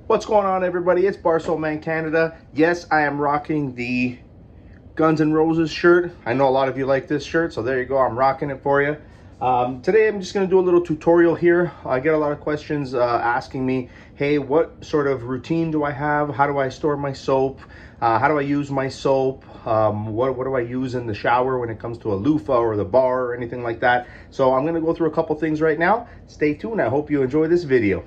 What's going on, everybody? It's Barsoapman Canada. Yes, I am rocking the Guns N' Roses shirt. I know a lot of you like this shirt, so there you go. I'm rocking it for you. Today, I'm just going to do a little tutorial here. I get a lot of questions asking me, hey, what sort of routine do I have? How do I store my soap? How do I use my soap? What do I use in the shower when it comes to a loofah or the bar or anything like that? So I'm going to go through a couple things right now. Stay tuned. I hope you enjoy this video.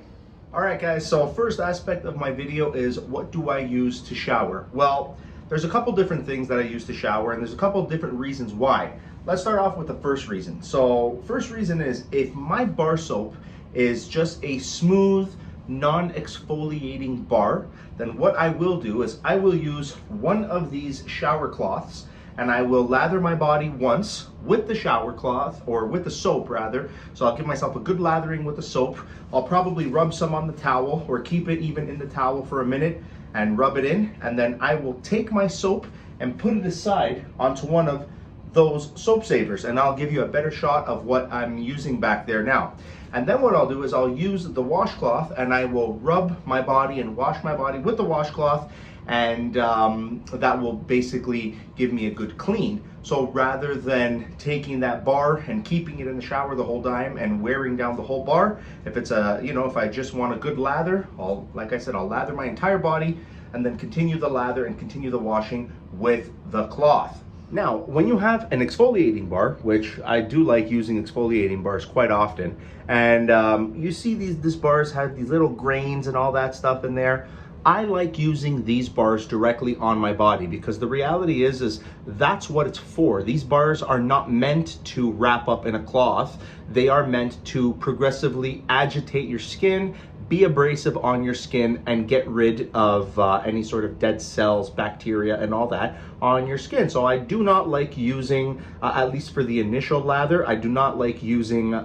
All right, guys, so first aspect of my video is what do I use to shower? Well, there's a couple different things that I use to shower, and there's a couple different reasons why. Let's start off with the first reason. So first reason is if my bar soap is just a smooth, non-exfoliating bar, then what I will do is I will use one of these shower cloths and I will lather my body once with the shower cloth, or with the soap rather. So I'll give myself a good lathering with the soap. I'll probably rub some on the towel or keep it even in the towel for a minute and rub it in. And then I will take my soap and put it aside onto one of those soap savers, and I'll give you a better shot of what I'm using back there now. And then what I'll do is I'll use the washcloth and I will rub my body and wash my body with the washcloth, and that will basically give me a good clean. So rather than taking that bar and keeping it in the shower the whole time and wearing down the whole bar, if it's if I just want a good lather, like I said, I'll lather my entire body and then continue the lather and continue the washing with the cloth. Now, when you have an exfoliating bar, which I do like using exfoliating bars quite often, and you see these bars have these little grains and all that stuff in there, I like using these bars directly on my body, because the reality is that's what it's for. These bars are not meant to wrap up in a cloth. They are meant to progressively agitate your skin, be abrasive on your skin, and get rid of any sort of dead cells, bacteria, and all that on your skin. So I do not like using, at least for the initial lather, I do not like using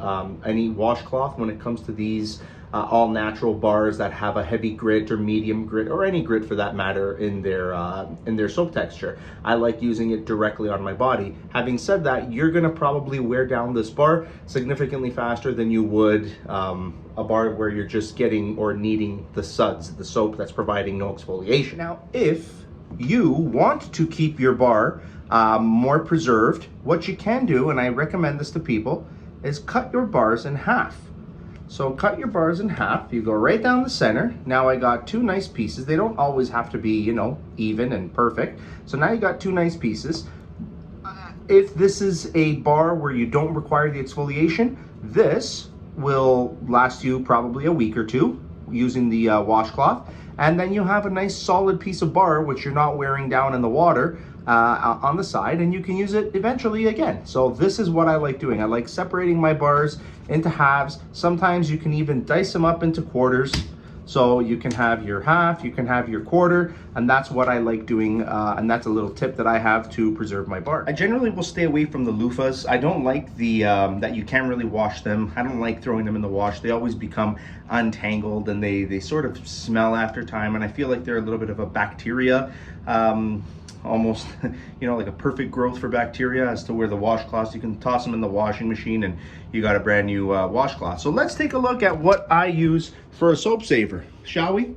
any washcloth when it comes to these all natural bars that have a heavy grit or medium grit, or any grit for that matter, in their soap texture. I like using it directly on my body. Having said that, you're gonna probably wear down this bar significantly faster than you would a bar where you're just getting or needing the suds, the soap that's providing no exfoliation. Now, if you want to keep your bar more preserved, what you can do, and I recommend this to people, is cut your bars in half. So cut your bars in half, you go right down the center. Now I got two nice pieces. They don't always have to be, even and perfect. So now you got two nice pieces. If this is a bar where you don't require the exfoliation, this will last you probably a week or two using the washcloth. And then you have a nice solid piece of bar which you're not wearing down in the water on the side, and you can use it eventually again. So this is what I like doing. I like separating my bars into halves. Sometimes you can even dice them up into quarters. So you can have your half, you can have your quarter, and that's what I like doing, and that's a little tip that I have to preserve my bar. I generally will stay away from the loofahs. I don't like the that you can't really wash them. I don't like throwing them in the wash. They always become untangled, and they sort of smell after time, and I feel like they're a little bit of a bacteria, almost like a perfect growth for bacteria, as to where the washcloths, you can toss them in the washing machine and you got a brand new washcloth. So let's take a look at what I use for a soap saver, shall we?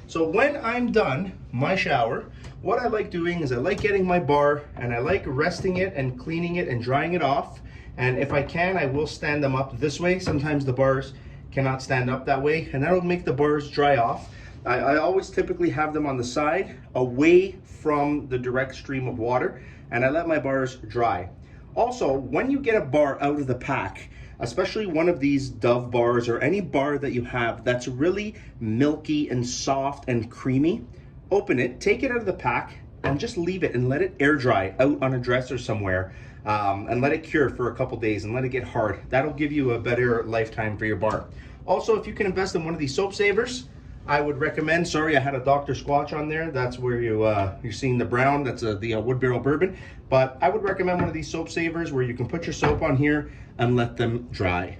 So when I'm done my shower, what I like doing is I like getting my bar and I like resting it and cleaning it and drying it off. And if I can, I will stand them up this way. Sometimes the bars cannot stand up that way, and that'll make the bars dry off. I always typically have them on the side, away from the direct stream of water, and I let my bars dry. Also, when you get a bar out of the pack, especially one of these Dove bars or any bar that you have that's really milky and soft and creamy, open it, take it out of the pack, and just leave it and let it air dry out on a dresser somewhere, and let it cure for a couple days and let it get hard. That'll give you a better lifetime for your bar. Also, if you can invest in one of these soap savers, I would recommend, sorry, I had a Dr. Squatch on there. That's where you're seeing the brown, that's the wood barrel bourbon. But I would recommend one of these soap savers where you can put your soap on here and let them dry.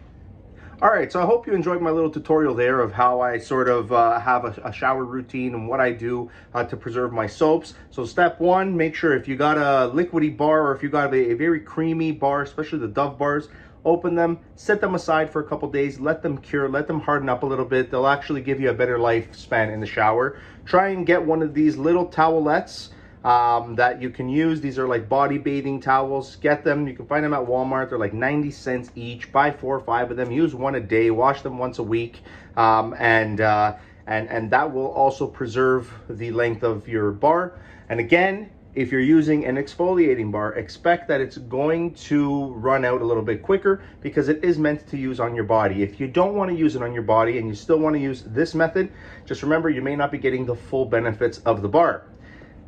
All right, so I hope you enjoyed my little tutorial there of how I sort of have a shower routine and what I do to preserve my soaps. So step one, make sure if you got a liquidy bar or if you got a very creamy bar, especially the Dove bars, open them, set them aside for a couple days, let them cure, let them harden up a little bit. They'll actually give you a better lifespan in the shower. Try and get one of these little towelettes that you can use. These are like body bathing towels. Get them. You can find them at Walmart. They're like 90 cents each. Buy 4 or 5 of them. Use one a day. Wash them once a week. And that will also preserve the length of your bar. And again, if you're using an exfoliating bar, expect that it's going to run out a little bit quicker because it is meant to use on your body. If you don't want to use it on your body and you still want to use this method, just remember you may not be getting the full benefits of the bar.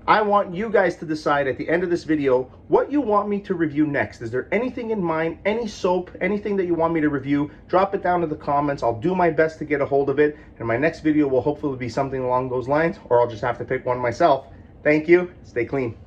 I want you guys to decide at the end of this video what you want me to review next. Is there anything in mind, any soap, anything that you want me to review? Drop it down in the comments. I'll do my best to get a hold of it. And my next video will hopefully be something along those lines, or I'll just have to pick one myself. Thank you. Stay clean.